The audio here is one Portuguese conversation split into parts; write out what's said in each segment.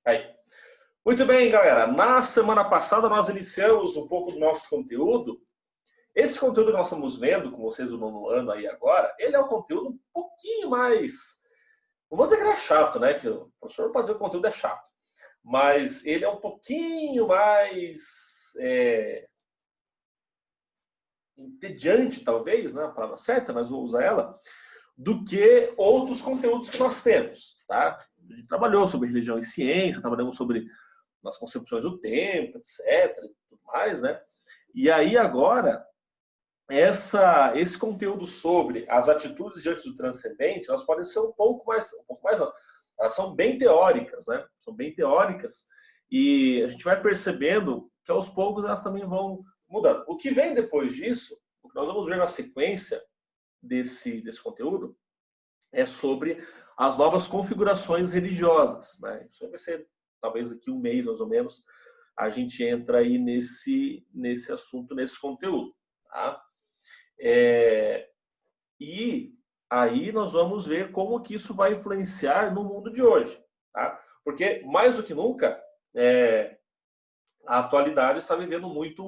Aí. Muito bem, galera. Na semana passada nós iniciamos um pouco do nosso conteúdo. Esse conteúdo que nós estamos vendo com vocês no nono ano aí agora, ele é um conteúdo um pouquinho mais... Não vou dizer que ele é chato, né? Que o professor pode dizer que o conteúdo é chato. Mas ele é um pouquinho mais... entediante, talvez, né? A palavra certa, mas vou usar ela, do que outros conteúdos que nós temos, tá? A gente trabalhou sobre religião e ciência, trabalhamos sobre as concepções do tempo, etc, e tudo mais, né? E aí agora, esse conteúdo sobre as atitudes diante do transcendente, elas podem ser um pouco mais não, elas são bem teóricas, né? São bem teóricas e a gente vai percebendo que aos poucos elas também vão mudando. O que vem depois disso, o que nós vamos ver na sequência desse conteúdo, é sobre as novas configurações religiosas, né? Isso vai ser, talvez daqui um mês, mais ou menos, a gente entra aí nesse assunto, nesse conteúdo, tá? E aí nós vamos ver como que isso vai influenciar no mundo de hoje, tá? Porque, mais do que nunca, a atualidade está vivendo muito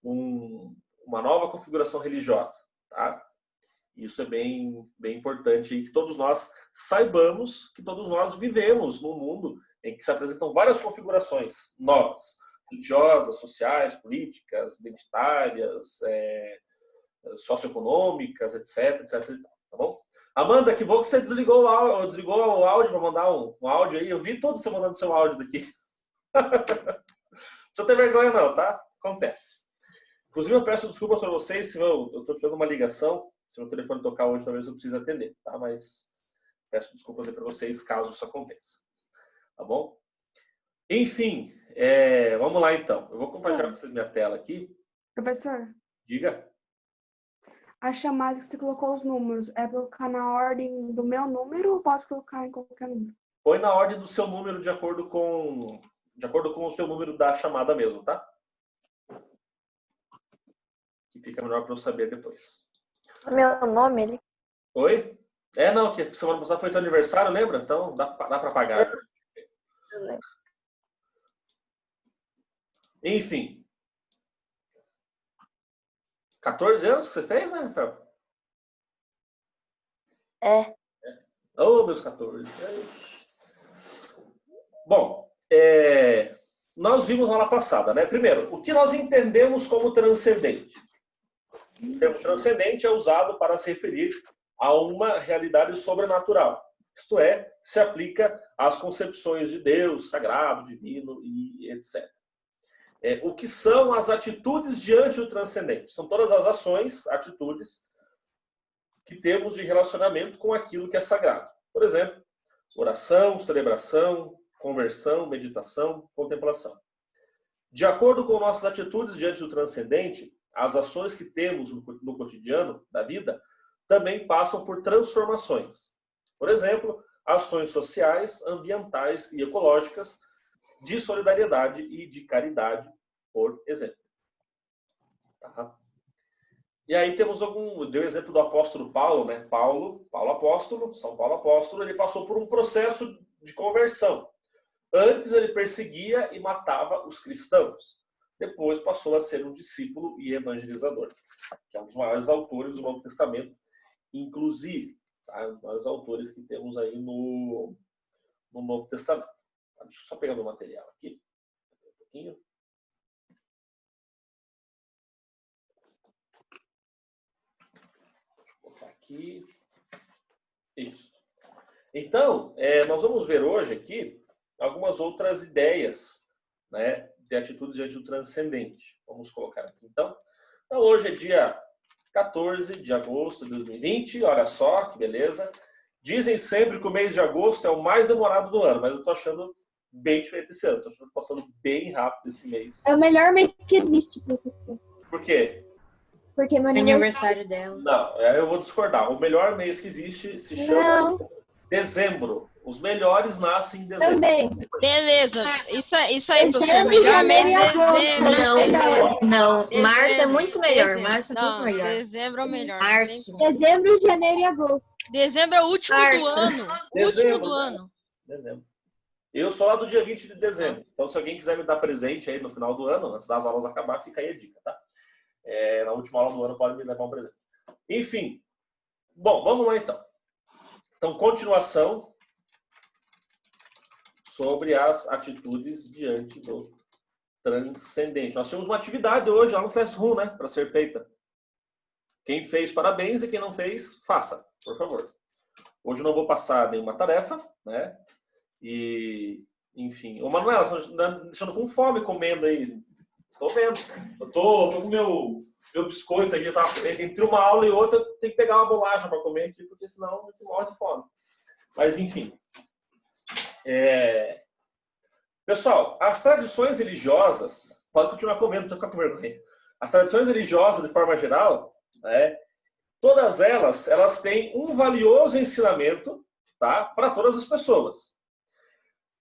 uma nova configuração religiosa, tá? Isso é bem importante que todos nós saibamos que todos nós vivemos num mundo em que se apresentam várias configurações novas, religiosas, sociais, políticas, identitárias, socioeconômicas, etc, tá bom? Amanda, que bom que você desligou o áudio para mandar um áudio aí. Eu vi todo você mandando seu áudio daqui. Não precisa ter vergonha não, tá? Acontece. Inclusive eu peço desculpas para vocês se eu estou esperando uma ligação. Se meu telefone tocar hoje, talvez eu precise atender, tá? Mas peço desculpas aí para vocês caso isso aconteça. Tá bom? Enfim, vamos lá então. Eu vou compartilhar com vocês minha tela aqui. Professor. Diga. A chamada que você colocou os números, é para colocar na ordem do meu número ou posso colocar em qualquer número? Põe na ordem do seu número de acordo com o teu número da chamada mesmo, tá? Que fica melhor para eu saber depois. Meu nome, ele? Oi? Não, que semana passada foi teu aniversário, lembra? Então dá para pagar. Eu lembro. Enfim. 14 anos que você fez, né, Rafael? Oh, meus 14. Bom, nós vimos na aula passada, né? Primeiro, o que nós entendemos como transcendente? O termo transcendente é usado para se referir a uma realidade sobrenatural. Isto é, se aplica às concepções de Deus, sagrado, divino e etc. O que são as atitudes diante do transcendente? São todas as ações, atitudes que temos de relacionamento com aquilo que é sagrado. Por exemplo, oração, celebração, conversão, meditação, contemplação. De acordo com nossas atitudes diante do transcendente, as ações que temos no cotidiano da vida também passam por transformações. Por exemplo, ações sociais, ambientais e ecológicas, de solidariedade e de caridade, por exemplo. Tá? E aí temos deu o exemplo do apóstolo Paulo, né? Paulo apóstolo, São Paulo apóstolo, ele passou por um processo de conversão. Antes ele perseguia e matava os cristãos. Depois passou a ser um discípulo e evangelizador, que é um dos maiores autores do Novo Testamento, inclusive, tá? Um dos maiores autores que temos aí no Novo Testamento. Deixa eu só pegar meu material aqui. Um pouquinho. Deixa eu colocar aqui. Isso. Então, nós vamos ver hoje aqui algumas outras ideias, né, de atitude diante do transcendente. Vamos colocar aqui, então. Então, hoje é dia 14 de agosto de 2020. Olha só, que beleza. Dizem sempre que o mês de agosto é o mais demorado do ano, mas eu tô achando bem diferente esse ano. Tô achando que passando bem rápido esse mês. É o melhor mês que existe, professor. Por quê? Porque meu Aniversário dela. Não, eu vou discordar. O melhor mês que existe se chama dezembro. Os melhores nascem em dezembro. Também. Beleza. Isso aí, professor. Dezembro, Melhor janeiro e mês de agosto. Não, dezembro. março é muito melhor. Dezembro. Março é Não, muito melhor. dezembro é o melhor. Março. Dezembro, janeiro e agosto. Dezembro é o último do Março. ano. O Dezembro, último do né? ano. Dezembro. Eu sou lá do dia 20 de dezembro. Então, se alguém quiser me dar presente aí no final do ano, antes das aulas acabar, fica aí a dica, tá? Na última aula do ano pode me levar um presente. Enfim. Bom, vamos lá então. Então, continuação sobre as atitudes diante do transcendente. Nós tínhamos uma atividade hoje lá no Classroom, né? Para ser feita. Quem fez, parabéns. E quem não fez, faça, por favor. Hoje eu não vou passar nenhuma tarefa, né? E, enfim. Ô, Manuela, você está me deixando com fome comendo aí. Tô vendo. Eu tô com meu biscoito aqui. Tá? Entre uma aula e outra, eu tenho que pegar uma bolacha para comer aqui, porque senão a gente morre de fome. Mas, enfim. Pessoal, as tradições religiosas... Pode continuar comendo, não ficar com vergonha. As tradições religiosas, de forma geral, né, todas elas têm um valioso ensinamento, tá, para todas as pessoas.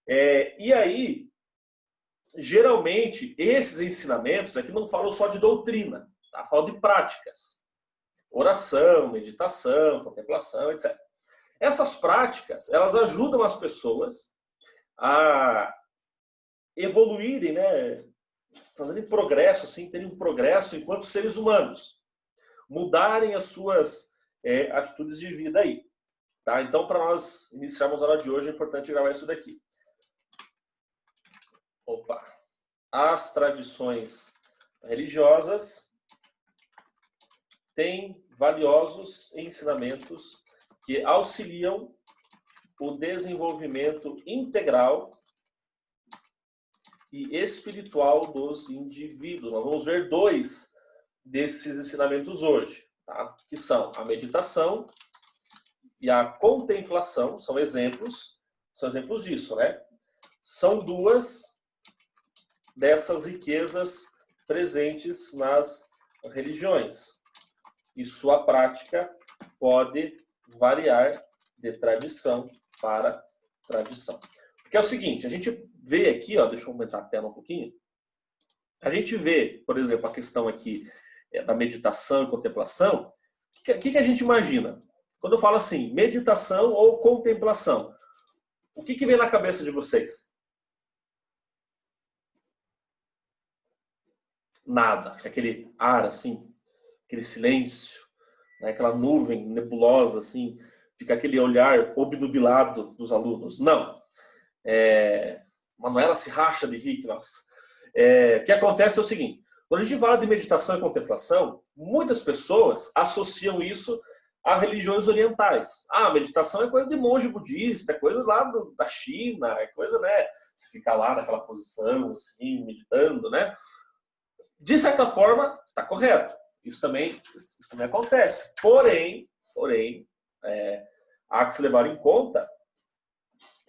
E aí, geralmente, esses ensinamentos aqui não falam só de doutrina, tá? Falam de práticas. Oração, meditação, contemplação, etc. Essas práticas, elas ajudam as pessoas a evoluírem, né? Fazerem progresso, assim, terem um progresso enquanto seres humanos. Mudarem as suas atitudes de vida aí. Tá? Então, para nós iniciarmos a aula de hoje, é importante gravar isso daqui. Opa! As tradições religiosas têm valiosos ensinamentos que auxiliam o desenvolvimento integral e espiritual dos indivíduos. Nós vamos ver 2 desses ensinamentos hoje, tá? Que são a meditação e a contemplação. São exemplos disso, né? São 2 dessas riquezas presentes nas religiões. E sua prática pode variar de tradição para tradição. Porque é o seguinte, a gente vê aqui, ó, deixa eu aumentar a tela um pouquinho. A gente vê, por exemplo, a questão aqui da meditação e contemplação. O que a gente imagina? Quando eu falo assim, meditação ou contemplação, o que vem na cabeça de vocês? Nada. Fica aquele ar assim, aquele silêncio, né? Aquela nuvem nebulosa, assim, fica aquele olhar obnubilado dos alunos. Não. Manuela se racha de rir, nossa. O que acontece é o seguinte, quando a gente fala de meditação e contemplação, muitas pessoas associam isso a religiões orientais. Ah, meditação é coisa de monge budista, é coisa lá da China, é coisa, né? Você ficar lá naquela posição, assim, meditando, né? De certa forma, está correto. Isso também acontece. Porém, há que se levar em conta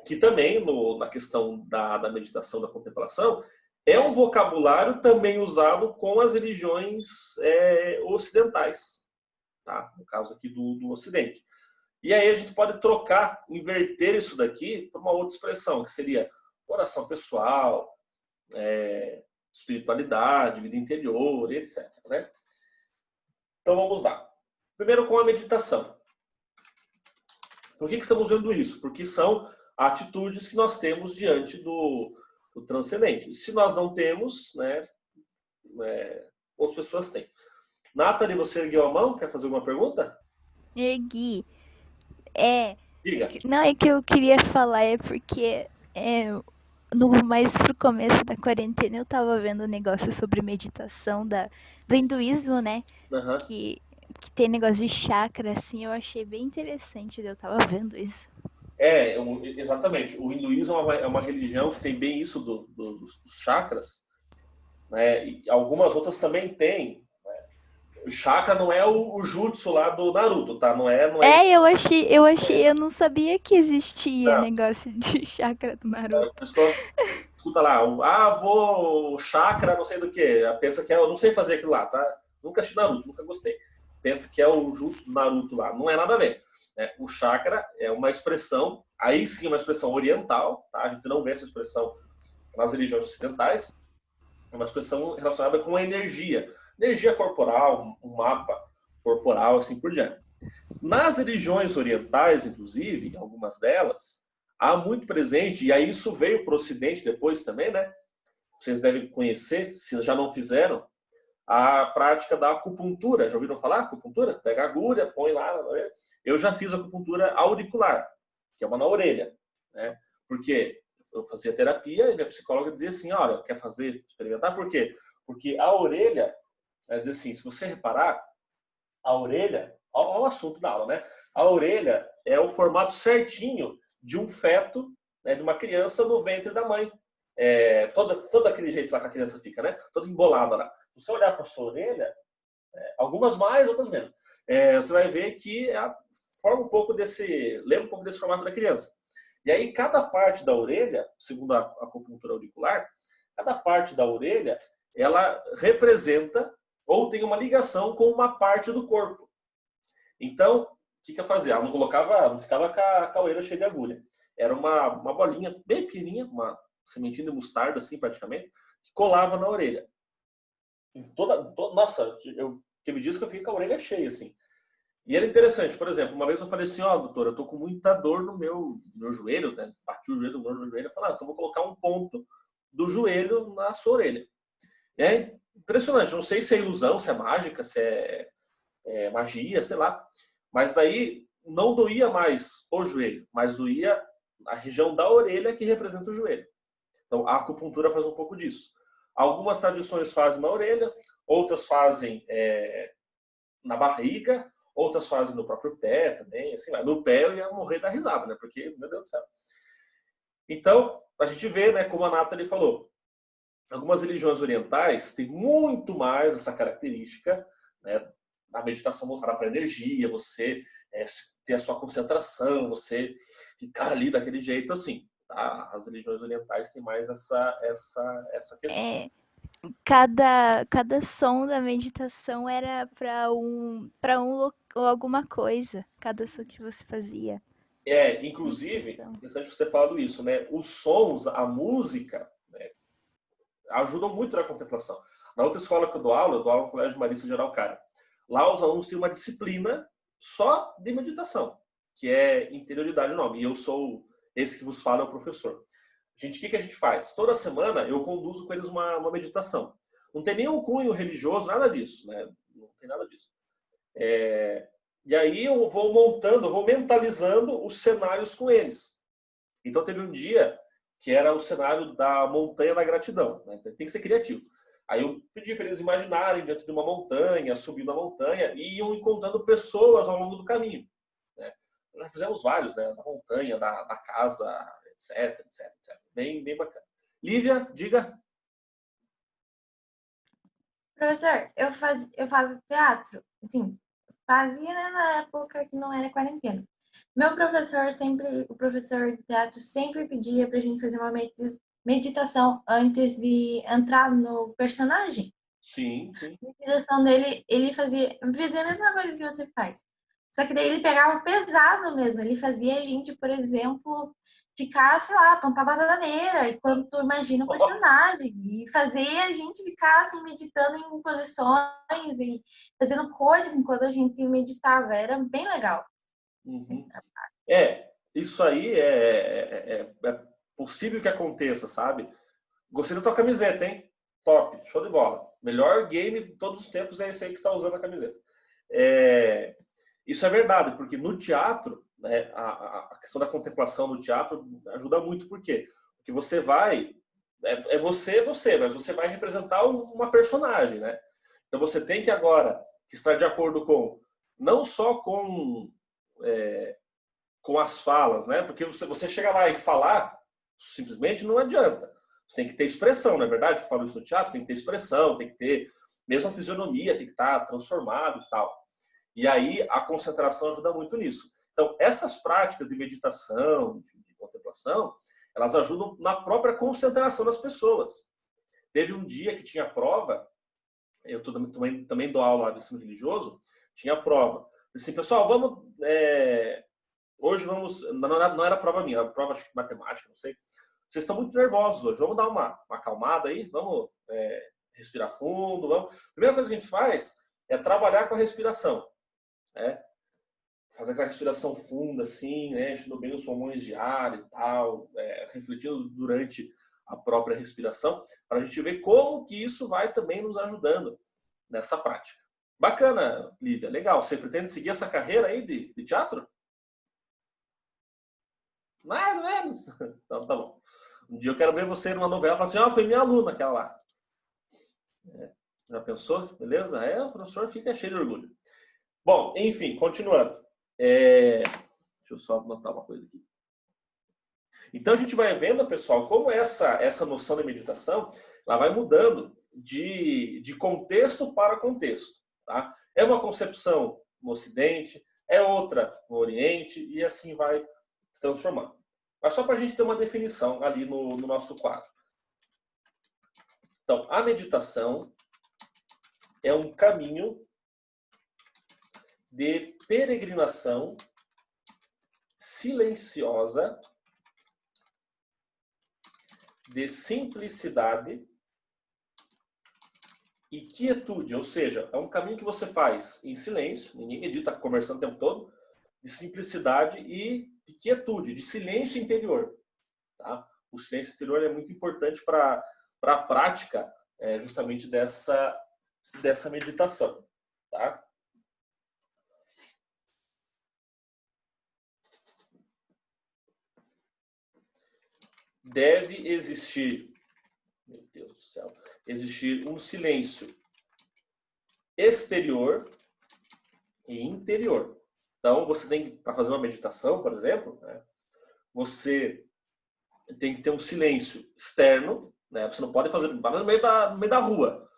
que também, na questão da meditação, da contemplação, é um vocabulário também usado com as religiões ocidentais. Tá? No caso aqui do Ocidente. E aí a gente pode inverter isso daqui para uma outra expressão, que seria oração pessoal, espiritualidade, vida interior, etc. Né? Então vamos lá. Primeiro com a meditação. Por que estamos vendo isso? Porque são atitudes que nós temos diante do transcendente. Se nós não temos, né, outras pessoas têm. Nathalie, você ergueu a mão? Quer fazer alguma pergunta? Ergui. Diga. Não, é que eu queria falar, porque mais pro começo da quarentena eu tava vendo um negócio sobre meditação do hinduísmo, né? Uhum. Que tem negócio de chakra, assim, eu achei bem interessante, eu tava vendo isso. Exatamente. O hinduísmo é uma religião que tem bem isso dos chakras, né? E algumas outras também têm. O chakra não é o jutsu lá do Naruto, tá? Não é... eu achei, eu não sabia que existia negócio de chakra do Naruto. A pessoa escuta lá, o chakra, não sei do que, pensa que eu não sei fazer aquilo lá, tá? Nunca assisti Naruto, nunca gostei. Pensa que é o jutsu do Naruto lá, não é nada a ver. O chakra é uma expressão, aí sim uma expressão oriental, tá? A gente não vê essa expressão nas religiões ocidentais, é uma expressão relacionada com a energia corporal, um mapa corporal, assim por diante. Nas religiões orientais, inclusive, algumas delas, há muito presente, e aí isso veio para o Ocidente depois também, né? Vocês devem conhecer, se já não fizeram, a prática da acupuntura. Já ouviram falar? Acupuntura? Pega a agulha, põe lá. Eu já fiz acupuntura auricular, que é uma na orelha, né? Porque eu fazia terapia e minha psicóloga dizia assim, olha, quer fazer, experimentar? Por quê? Porque a orelha, ela diz assim, se você reparar, a orelha, olha o assunto da aula, né? A orelha é o formato certinho de um feto, né, de uma criança no ventre da mãe. Todo aquele jeito lá que a criança fica, né? Toda embolada lá. Se você olhar para a sua orelha, algumas mais, outras menos, você vai ver que forma um pouco lembra um pouco desse formato da criança. E aí cada parte da orelha, segundo a acupuntura auricular, cada parte da orelha, ela representa ou tem uma ligação com uma parte do corpo. Então, o que eu fazia? Ela não ficava com a orelha cheia de agulha. Era uma bolinha bem pequenininha, uma sementinha de mostarda, assim, praticamente, que colava na orelha. Nossa, teve dias que eu fiquei com a orelha cheia, assim. E era interessante, por exemplo, uma vez eu falei assim, doutora, eu tô com muita dor no meu joelho, né? Bati o joelho, dor no meu joelho. Eu falei, então vou colocar um ponto do joelho na sua orelha. E é impressionante, não sei se é ilusão, se é mágica, se é magia, sei lá. Mas daí não doía mais o joelho, mas doía a região da orelha que representa o joelho. Então a acupuntura faz um pouco disso. Algumas tradições fazem na orelha, outras fazem na barriga, outras fazem no próprio pé também. Assim, no pé eu ia morrer da risada, né? Porque, meu Deus do céu. Então, a gente vê, né, como a Nathalie falou, algumas religiões orientais têm muito mais essa característica, né, a meditação voltada para a energia, você ter a sua concentração, você ficar ali daquele jeito assim. Tá? As religiões orientais têm mais essa questão. Cada som da meditação era para alguma coisa, cada som que você fazia. Inclusive, interessante você ter falado isso, né? Os sons, a música, né, ajudam muito na contemplação. Na outra escola que eu dou aula no Colégio Marista de Araucária. Lá os alunos têm uma disciplina só de meditação, que é interioridade o nome. E eu sou esse que vos fala, é o professor. O que a gente faz? Toda semana eu conduzo com eles uma meditação. Não tem nenhum cunho religioso, nada disso, né? Não tem nada disso. E aí eu vou mentalizando os cenários com eles. Então teve um dia que era o cenário da montanha da gratidão, né? Tem que ser criativo. Aí eu pedi para eles imaginarem dentro de uma montanha, subindo a montanha, e iam encontrando pessoas ao longo do caminho, né? Nós fizemos vários, né? Da montanha, da casa, etc. Bem bacana. Lívia, diga. Professor, eu faço teatro, assim, fazia, né, na época que não era quarentena. O professor de teatro sempre pedia pra gente fazer uma meditação antes de entrar no personagem. Sim. A meditação dele, ele fazia a mesma coisa que você faz. Só que daí ele pegava pesado mesmo. Ele fazia a gente, por exemplo, ficar, sei lá, plantar bananeira enquanto tu imagina o personagem. E fazer a gente ficar assim, meditando em posições e fazendo coisas enquanto a gente meditava. Era bem legal. Uhum. Isso aí é possível que aconteça, sabe? Gostei da tua camiseta, hein? Top, show de bola. Melhor game de todos os tempos é esse aí que está usando a camiseta. Isso é verdade, porque no teatro, né, a questão da contemplação no teatro ajuda muito. Por quê? Porque você vai... você, mas você vai representar uma personagem, né? Então você tem que agora que estar de acordo com... Não só com as falas, né? Porque você chega lá e falar, simplesmente não adianta. Você tem que ter expressão, não é verdade? Que eu falo isso no teatro, tem que ter expressão, tem que ter... Mesmo a fisionomia tem que estar transformado e tal. E aí a concentração ajuda muito nisso. Então, essas práticas de meditação, de contemplação, elas ajudam na própria concentração das pessoas. Teve um dia que tinha prova, eu também dou aula de ensino religioso, tinha prova. Assim, pessoal, vamos... hoje vamos... Não era prova minha, era prova acho que matemática, não sei. Vocês estão muito nervosos hoje, vamos dar uma acalmada aí, vamos respirar fundo, vamos... A primeira coisa que a gente faz é trabalhar com a respiração. fazer aquela respiração funda, assim, né? Enchendo bem os pulmões de ar e tal, refletindo durante a própria respiração, para a gente ver como que isso vai também nos ajudando nessa prática. Bacana, Lívia, legal. Você pretende seguir essa carreira aí de teatro? Mais ou menos. Então, tá bom. Um dia eu quero ver você numa novela e falar assim, ó, foi minha aluna aquela lá. Já pensou? Beleza? O professor fica cheio de orgulho. Bom, enfim, continuando. Deixa eu só anotar uma coisa aqui. Então a gente vai vendo, pessoal, como essa noção de meditação ela vai mudando de contexto para contexto. Tá? É uma concepção no Ocidente, é outra no Oriente, e assim vai se transformando. Mas só para a gente ter uma definição ali no nosso quadro. Então, a meditação é um caminho de peregrinação silenciosa, de simplicidade e quietude, ou seja, é um caminho que você faz em silêncio, ninguém medita conversando o tempo todo, de simplicidade e de quietude, de silêncio interior. Tá? O silêncio interior é muito importante para a prática justamente dessa meditação. Tá? Deve existir, meu Deus do céu, existir um silêncio exterior e interior. Então, você tem, para fazer uma meditação, por exemplo, né, você tem que ter um silêncio externo, né, você não pode fazer no meio da rua.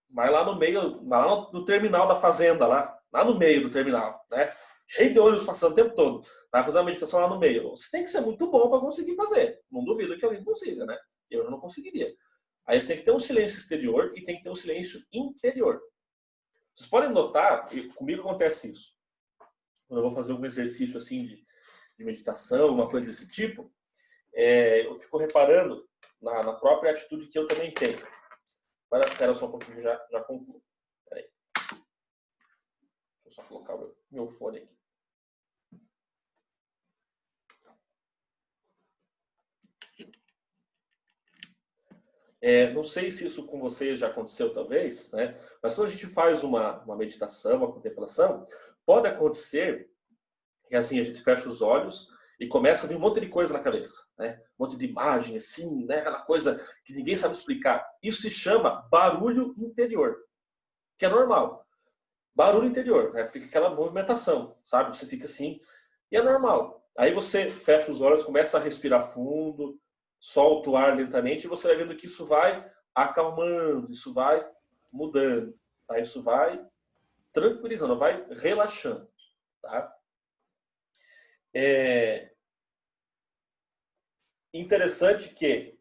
Vai lá no meio, vai lá no terminal da fazenda, lá no meio do terminal, né? Cheio de ônibus passando o tempo todo. Vai fazer uma meditação lá no meio. Você tem que ser muito bom para conseguir fazer. Não duvido que alguém consiga, né? Eu já não conseguiria. Aí você tem que ter um silêncio exterior e tem que ter um silêncio interior. Vocês podem notar, e comigo acontece isso. Quando eu vou fazer algum exercício assim de meditação, uma coisa desse tipo, eu fico reparando na própria atitude que eu também tenho. Espera só um pouquinho, já concluo. Espera aí. Deixa eu só colocar o meu fone aqui. Não sei se isso com vocês já aconteceu, talvez, né? Mas quando a gente faz uma meditação, uma contemplação, pode acontecer que assim, a gente fecha os olhos e começa a vir um monte de coisa na cabeça, né? Um monte de imagem, assim, né? Aquela coisa que ninguém sabe explicar. Isso se chama barulho interior, que é normal. Barulho interior, né? Fica aquela movimentação, sabe? Você fica assim, e é normal. Aí você fecha os olhos, começa a respirar fundo, solta o ar lentamente e você vai vendo que isso vai acalmando, isso vai mudando, tá? Isso vai tranquilizando, vai relaxando, tá? Interessante que,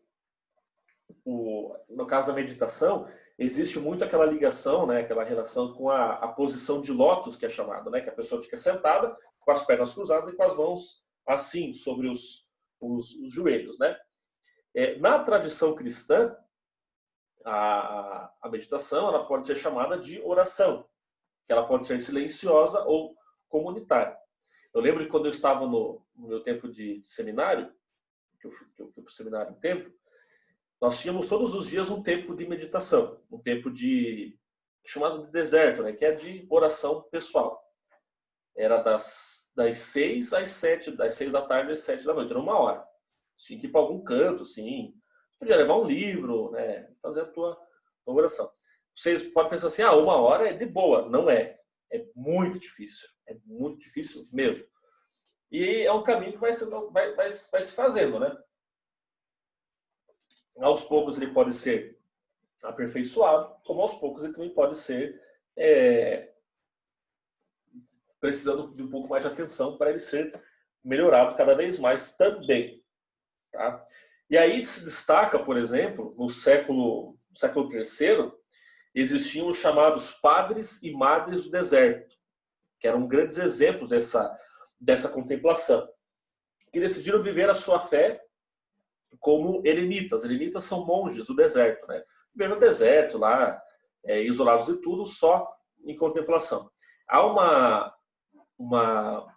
no caso da meditação, existe muito aquela ligação, né, aquela relação com a posição de lótus, que é chamada, né, que a pessoa fica sentada com as pernas cruzadas e com as mãos assim, sobre os joelhos, né? Na tradição cristã, a meditação ela pode ser chamada de oração, que ela pode ser silenciosa ou comunitária. Eu lembro que quando eu estava no meu tempo de seminário, que eu fui para o seminário um tempo, nós tínhamos todos os dias um tempo de meditação, um tempo chamado de deserto, né, que é de oração pessoal. Era das 6 às 7, das 6 da tarde às 7 da noite, era 1 hora. Você tinha que ir para algum canto, assim, podia levar um livro, né, fazer a tua oração. Vocês podem pensar assim, 1 hora é de boa. Não é. É muito difícil mesmo. E é um caminho que vai se fazendo, né? Aos poucos ele pode ser aperfeiçoado, como aos poucos ele também pode ser precisando de um pouco mais de atenção para ele ser melhorado cada vez mais também. Tá? E aí se destaca, por exemplo, no século III, existiam os chamados padres e madres do deserto, que eram grandes exemplos dessa contemplação, que decidiram viver a sua fé como eremitas. Eremitas são monges do deserto, né? Viver no deserto lá, isolados de tudo, só em contemplação. Há não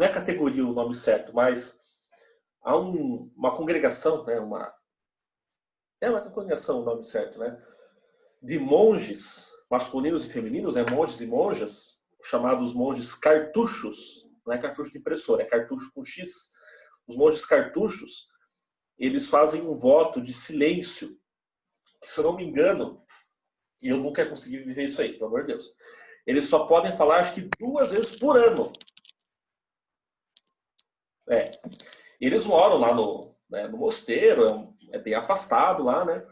é categoria o nome certo, mas há uma congregação, né? Uma congregação o nome certo, né? De monges masculinos e femininos, né? Monges e monjas, chamados monges cartuchos. Não é cartucho de impressora, é cartucho com X. Os monges cartuchos, eles fazem um voto de silêncio, que, se eu não me engano, e eu nunca consegui viver isso aí, pelo amor de Deus, eles só podem falar, acho que 2 vezes por ano. Eles moram lá no mosteiro, é bem afastado lá, né?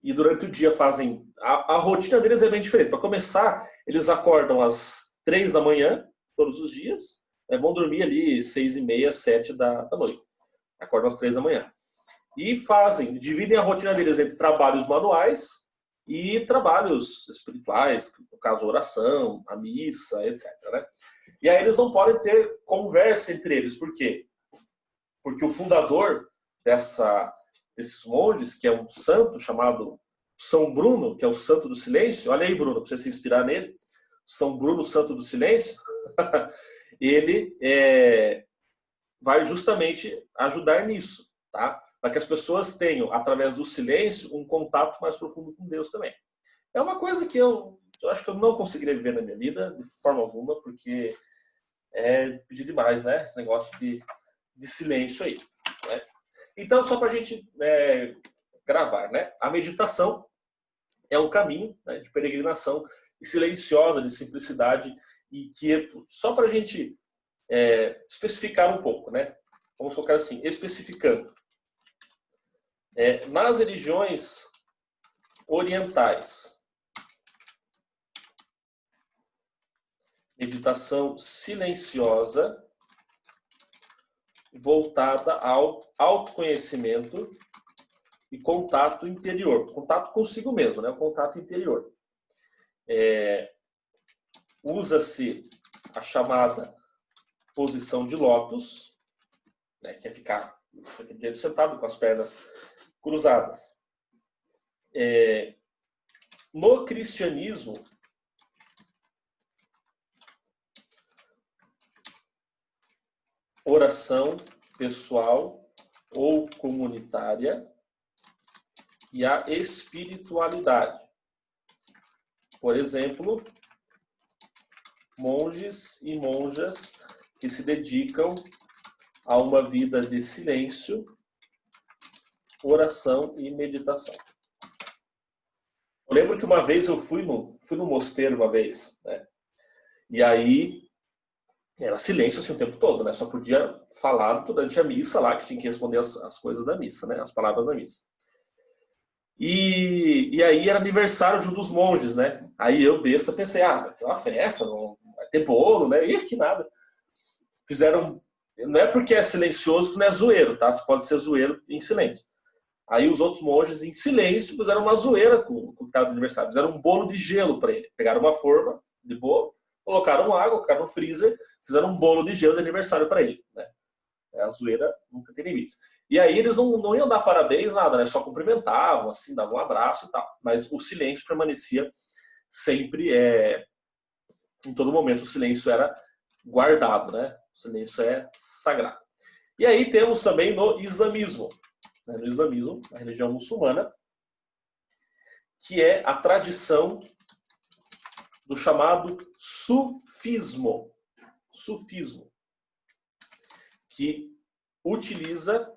E durante o dia fazem... A rotina deles é bem diferente. Para começar, eles acordam às 3 da manhã, todos os dias, vão dormir ali 6h30, 7 da noite. Acordam às 3 da manhã. E dividem a rotina deles entre trabalhos manuais e trabalhos espirituais, no caso a oração, a missa, etc. Né? E aí eles não podem ter conversa entre eles. Por quê? Porque o fundador desses monges, que é um santo chamado São Bruno, que é o santo do silêncio, olha aí, Bruno, para você se inspirar nele, São Bruno, santo do silêncio, ele vai justamente ajudar nisso, tá? Para que as pessoas tenham, através do silêncio, um contato mais profundo com Deus também. É uma coisa que eu acho que eu não conseguiria viver na minha vida, de forma alguma, porque é pedir demais, né? Esse negócio de silêncio aí. Né? Então, só para a gente gravar, né? A meditação é um caminho, né, de peregrinação silenciosa, de simplicidade e quietude. Só para a gente especificar um pouco, né? Vamos colocar assim, especificando. Nas religiões orientais, meditação silenciosa voltada ao autoconhecimento e contato interior. Contato consigo mesmo, né? O contato interior. Usa-se a chamada posição de lótus, né? Que é ficar daquele jeito sentado com as pernas cruzadas. No cristianismo, oração pessoal ou comunitária e a espiritualidade. Por exemplo, monges e monjas que se dedicam a uma vida de silêncio, oração e meditação. Eu lembro que uma vez eu fui no mosteiro uma vez, né? E aí era silêncio assim o tempo todo, né? Só podia falar durante a missa lá, que tinha que responder as coisas da missa, né? As palavras da missa. E aí era aniversário de um dos monges, né? Aí eu, besta, pensei, vai ter uma festa, não vai ter bolo, né? E que nada. Fizeram... Não é porque é silencioso que não é zoeiro, tá? Você pode ser zoeiro em silêncio. Aí os outros monges, em silêncio, fizeram uma zoeira com o cara do aniversário. Fizeram um bolo de gelo para ele. Pegaram uma forma de bolo, colocaram água, colocaram no freezer, fizeram um bolo de gelo de aniversário para ele. Né? A zoeira nunca tem limites. E aí eles não iam dar parabéns, nada, né? Só cumprimentavam, assim, davam um abraço e tal. Mas o silêncio permanecia sempre, em todo momento o silêncio era guardado, né? O silêncio é sagrado. E aí temos também no islamismo. No islamismo, a religião muçulmana, que é a tradição do chamado sufismo. Sufismo. Que utiliza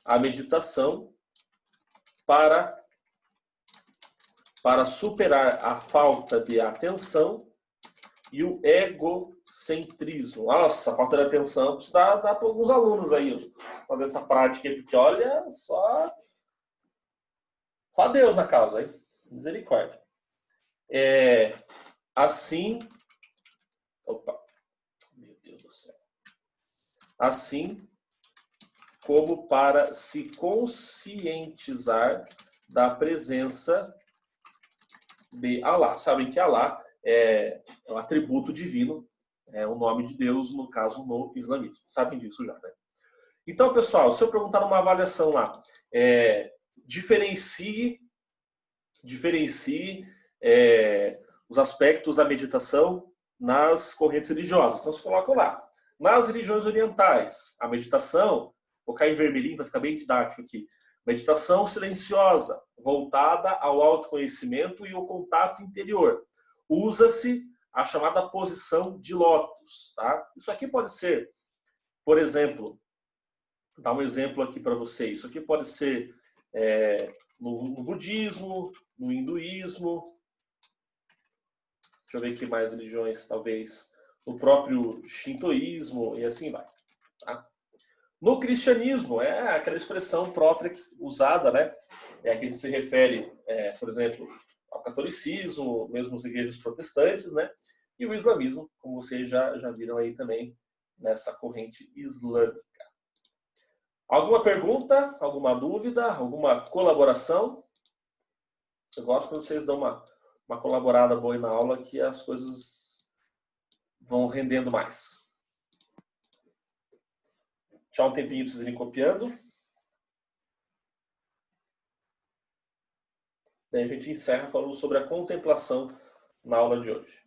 a meditação para superar a falta de atenção e o egocentrismo. Nossa, a falta de atenção precisa dar para alguns alunos aí fazer essa prática aí, porque olha, só Deus na causa, hein? Misericórdia. Assim, opa, meu Deus do céu. Assim como para se conscientizar da presença de Alá. Sabem que Alá é um atributo divino, é o nome de Deus, no caso, no islamismo. Sabem disso já, né? Então, pessoal, se eu perguntar numa avaliação lá, diferencie os aspectos da meditação nas correntes religiosas. Então, você coloca lá. Nas religiões orientais, a meditação, vou cair em vermelhinho para ficar bem didático aqui. Meditação silenciosa, voltada ao autoconhecimento e ao contato interior. Usa-se a chamada posição de lótus. Tá? Isso aqui pode ser, por exemplo, vou dar um exemplo aqui para vocês. Isso aqui pode ser no budismo, no hinduísmo. Deixa eu ver aqui mais religiões, talvez no próprio shintoísmo e assim vai. Tá? No cristianismo, é aquela expressão própria usada, né? É a que se refere, por exemplo, ao catolicismo, mesmo as igrejas protestantes, né? E o islamismo, como vocês já viram aí também, nessa corrente islâmica. Alguma pergunta? Alguma dúvida? Alguma colaboração? Eu gosto quando vocês dão uma colaborada boa aí na aula, que as coisas vão rendendo mais. Tchau, um tempinho para vocês irem copiando. Daí a gente encerra falando sobre a contemplação na aula de hoje.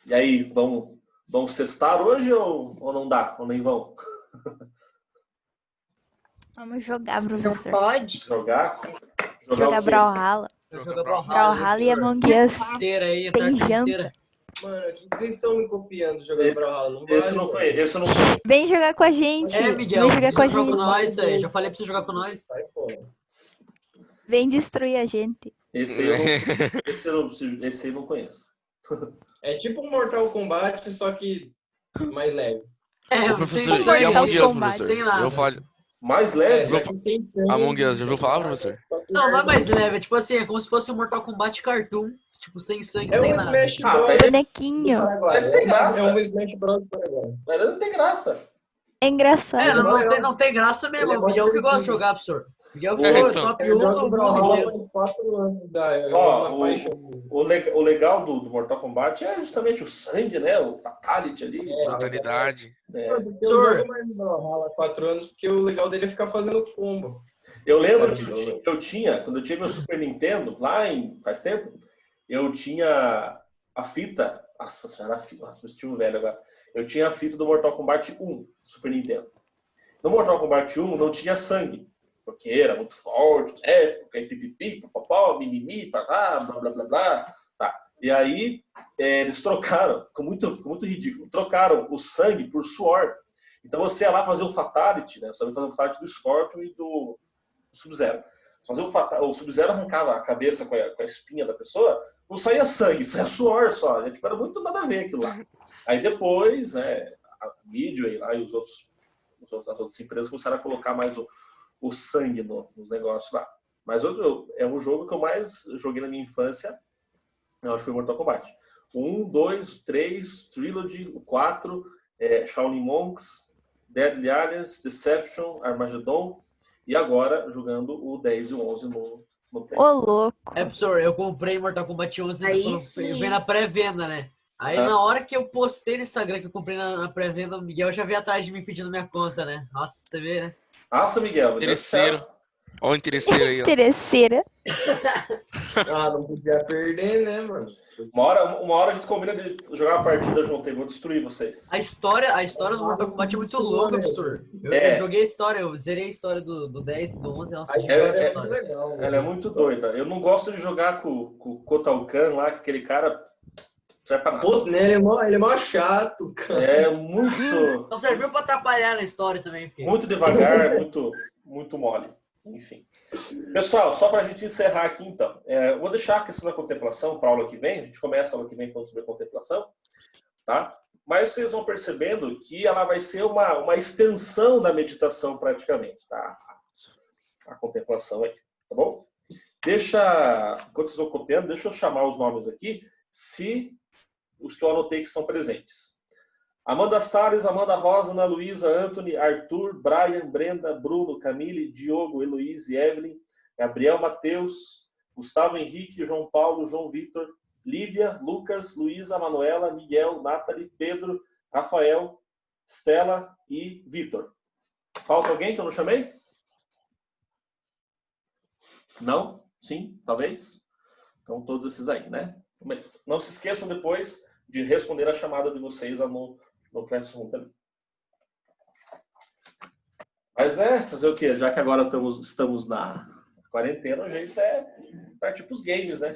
E aí, vão sextar hoje ou não dá? Ou nem vão? Vamos jogar, Não professor. pode? Jogar? Jogar o quê? Brawlhalla. Jogar Brawlhalla e Among Us. Inteira aí, a Tem tarde janta. inteira. Mano, o que vocês estão me copiando jogando Brawlhalla? Não vale, Esse eu não mano. conheço. Esse eu não conheço. Vem jogar com a gente. Miguel, Vem jogar com a joga com gente. nós, já falei pra você jogar com nós. Sai fora. Vem destruir a gente. Esse aí eu não conheço. É tipo um Mortal Kombat, só que mais leve. Ô, professor, Mortal e Among Us, Kombat. professor? Sem nada. Eu falo... Mais leve? só que sem sangue, Among Us, já sem ouviu falar, nada. professor? Não é mais leve, é tipo assim, é como se fosse um Mortal Kombat cartoon, tipo, sem sangue, É sem um nada. Smash Ah, Bros. tá esse- Bonequinho. Paraguai. Não tem graça. É um Smash Bros. Paraguai. Mas não tem graça. É engraçado. Não tem graça mesmo, Ele é o Miguel que bom gosta de jogo. jogar, professor. Miguel É, ficou então. top Eu 1 jogo do mundo Brawlhalla inteiro. há 4 anos. Eu Ó, amo a paixão. o legal do Mortal Kombat é justamente o sangue, né? O fatality ali. Brutalidade. É. Porque eu Senhor. jogo mais Brawlhalla há 4 anos, porque o legal dele é ficar fazendo combo. Eu lembro que eu tinha, quando eu tinha meu Super Nintendo, faz tempo, eu tinha a fita. Nossa senhora, nossa, me um velho agora. Eu tinha a fita do Mortal Kombat 1, Super Nintendo. No Mortal Kombat 1 não tinha sangue, porque era muito forte, né? Porque pipipi, papapó, mimimi, blá blá blá blá. Tá. E aí eles trocaram, ficou muito ridículo, trocaram o sangue por suor. Então você ia lá fazer o Fatality, né? Você ia fazer o Fatality do Scorpion e do Sub-Zero. Fazer o Sub-Zero arrancava a cabeça com a espinha da pessoa, não saía sangue, saía suor só. Né? Tipo, era muito nada a ver aquilo lá. Aí depois, a Midway lá e as outras empresas começaram a colocar mais o sangue nos negócios lá. Mas é um jogo que eu mais joguei na minha infância, eu acho que foi Mortal Kombat. 1, 2, 3, Trilogy, o 4, Shaolin Monks, Deadly Alliance, Deception, Armageddon, e agora jogando o 10 e o 11 no Play. Ô, louco. Professor, eu comprei Mortal Kombat 11 Aí quando sim. eu vi na pré-venda, né? Aí na hora que eu postei no Instagram que eu comprei na pré-venda, o Miguel já veio atrás de mim pedindo minha conta, né? Nossa, você vê, né? Nossa, Miguel. meu Deus do céu. Interesseiro. Olha o interesseiro aí, ó. Interesseira. Ah, não podia perder, né, mano? Uma hora a gente combina de jogar uma partida junto e vou destruir vocês. A história do Mortal Kombat é muito longa, professor. Eu joguei a história, eu zerei a história do 10 e do 11, nossa, A que história história da é história. legal. Ela é muito doida. Eu não gosto de jogar com o Kotal Kahn lá, que aquele cara não serve pra nada. Pô, né, ele é mó chato, cara. É muito, Só serviu pra atrapalhar na história também, porque... muito devagar, muito mole. Enfim. Pessoal, só pra gente encerrar aqui então. Eu vou deixar a questão da contemplação para a aula que vem. A gente começa a aula que vem falando sobre a contemplação. Tá? Mas vocês vão percebendo que ela vai ser uma extensão da meditação praticamente. Tá? A contemplação aqui. Tá bom? Enquanto vocês vão copiando, deixa eu chamar os nomes aqui, se os que eu anotei que estão presentes. Amanda Salles, Amanda Rosa, Ana Luísa, Anthony, Arthur, Brian, Brenda, Bruno, Camille, Diogo, Heloíse, Evelyn, Gabriel, Matheus, Gustavo Henrique, João Paulo, João Vitor, Lívia, Lucas, Luísa, Manuela, Miguel, Nathalie, Pedro, Rafael, Stella e Vitor. Falta alguém que eu não chamei? Não? Sim? Talvez? Então, todos esses aí, né? Beleza. Não se esqueçam depois de responder a chamada de vocês lá no Classroom também. Mas fazer o quê? Já que agora estamos na quarentena, o jeito é partir para os games, né?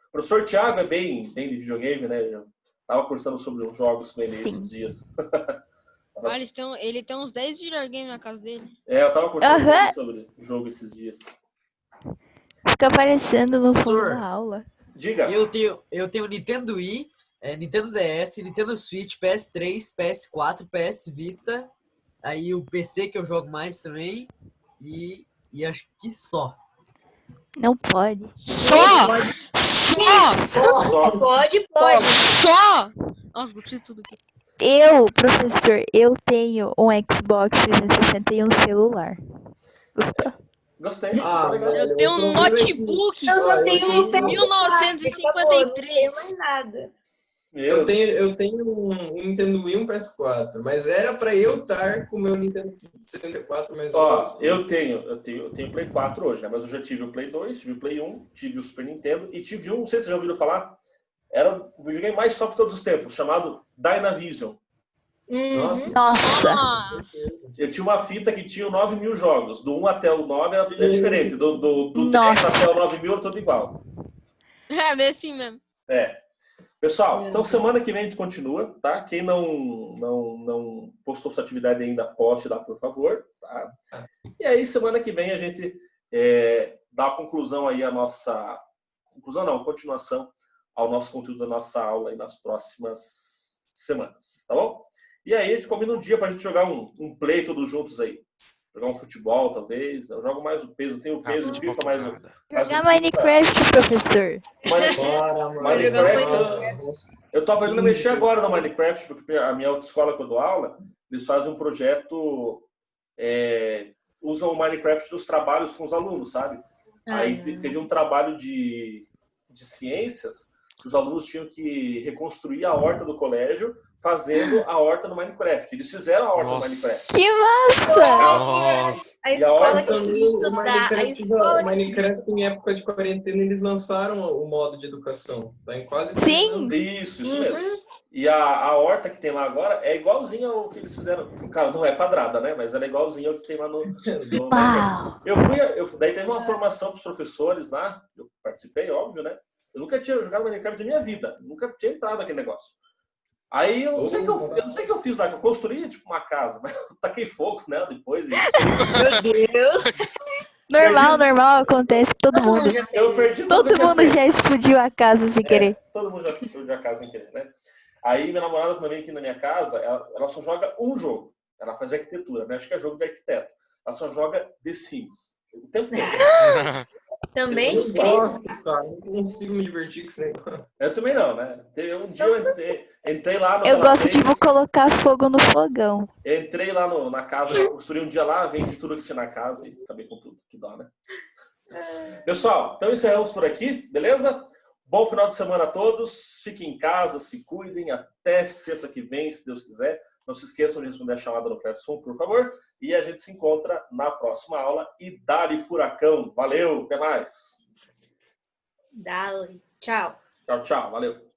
O professor Thiago é bem de videogame, né? Eu estava conversando sobre os jogos com ele esses dias. Olha, ele tem uns 10 videogames na casa dele. Eu estava conversando com ele sobre o jogo esses dias. Fica aparecendo no fundo Professor, da aula. Diga. Eu tenho Nintendo Wii, Nintendo DS, Nintendo Switch, PS3, PS4, PS Vita, aí o PC que eu jogo mais também, e acho que só. Não pode. Só! Pode. Só! Nossa, gostei de tudo aqui. Professor, eu tenho um Xbox 360 e um celular. Gostou? Gostei. Legal. Eu tenho um notebook Eu só tenho um de 1953. Não tenho mais nada. Eu tenho um Nintendo Wii e um PS4, mas era pra eu estar com o meu Nintendo 64 mais ou menos. Eu tenho Play 4 hoje, né? Mas eu já tive o Play 2, tive o Play 1, tive o Super Nintendo e tive não sei se vocês já ouviram falar, era o videogame mais top de todos os tempos, chamado Dynavision. Nossa. Eu tinha uma fita que tinha 9.000 jogos. Do 1 até o 9 era diferente. Do 10 até o 9.000 era tudo igual. É, bem assim mesmo. Pessoal, então semana que vem a gente continua, tá? Quem não postou sua atividade ainda, poste lá, por favor, tá? E aí, semana que vem a gente dá a conclusão aí, continuação ao nosso conteúdo da nossa aula aí nas próximas semanas, tá bom? E aí a gente combina um dia pra gente jogar um play todos juntos aí. Jogar um futebol, talvez. Eu jogo mais o peso. Eu tenho o peso de FIFA, mais o Jogar Minecraft, professor. Minecraft. Eu tô aprendendo a mexer agora no Minecraft, porque a minha autoescola que eu dou aula, eles fazem um projeto, usam o Minecraft nos trabalhos com os alunos, sabe? Aí teve um trabalho de ciências, que os alunos tinham que reconstruir a horta do colégio, fazendo a horta no Minecraft. Eles fizeram a horta no Minecraft. Que massa! A escola que eu também, fui estudar, o Minecraft, em época de quarentena, eles lançaram o modo de educação. Tá em quase... Sim! Isso mesmo. E a horta que tem lá agora é igualzinha ao que eles fizeram. Claro, não é quadrada, né? Mas ela é igualzinha ao que tem lá no Minecraft. Daí teve uma formação para os professores lá. Eu participei, óbvio, né? Eu nunca tinha jogado Minecraft na minha vida. Nunca tinha entrado naquele negócio. Aí eu não sei o que eu fiz lá, que eu construí tipo uma casa, mas eu taquei fogo nela depois. Meu Deus! Normal, acontece com todo mundo. Todo mundo já explodiu a casa sem querer. Todo mundo já explodiu a casa sem querer, né? Aí minha namorada, quando vem aqui na minha casa, ela só joga um jogo. Ela faz arquitetura, né? Acho que é jogo de arquiteto. Ela só joga The Sims. O tempo todo. Também Nossa, cara, não consigo me divertir com isso aí. Eu também não, né? Um dia eu entrei lá no... Eu gosto de colocar fogo no fogão. Entrei lá na casa, construí um dia lá, vendi tudo que tinha na casa e acabei com tudo. Que dó, né? Pessoal, então encerramos por aqui, beleza? Bom final de semana a todos. Fiquem em casa, se cuidem. Até sexta que vem, se Deus quiser. Não se esqueçam de responder a chamada no Classroom, por favor. E a gente se encontra na próxima aula. E dá-lhe furacão. Valeu, até mais. Dale. Tchau. Tchau, valeu.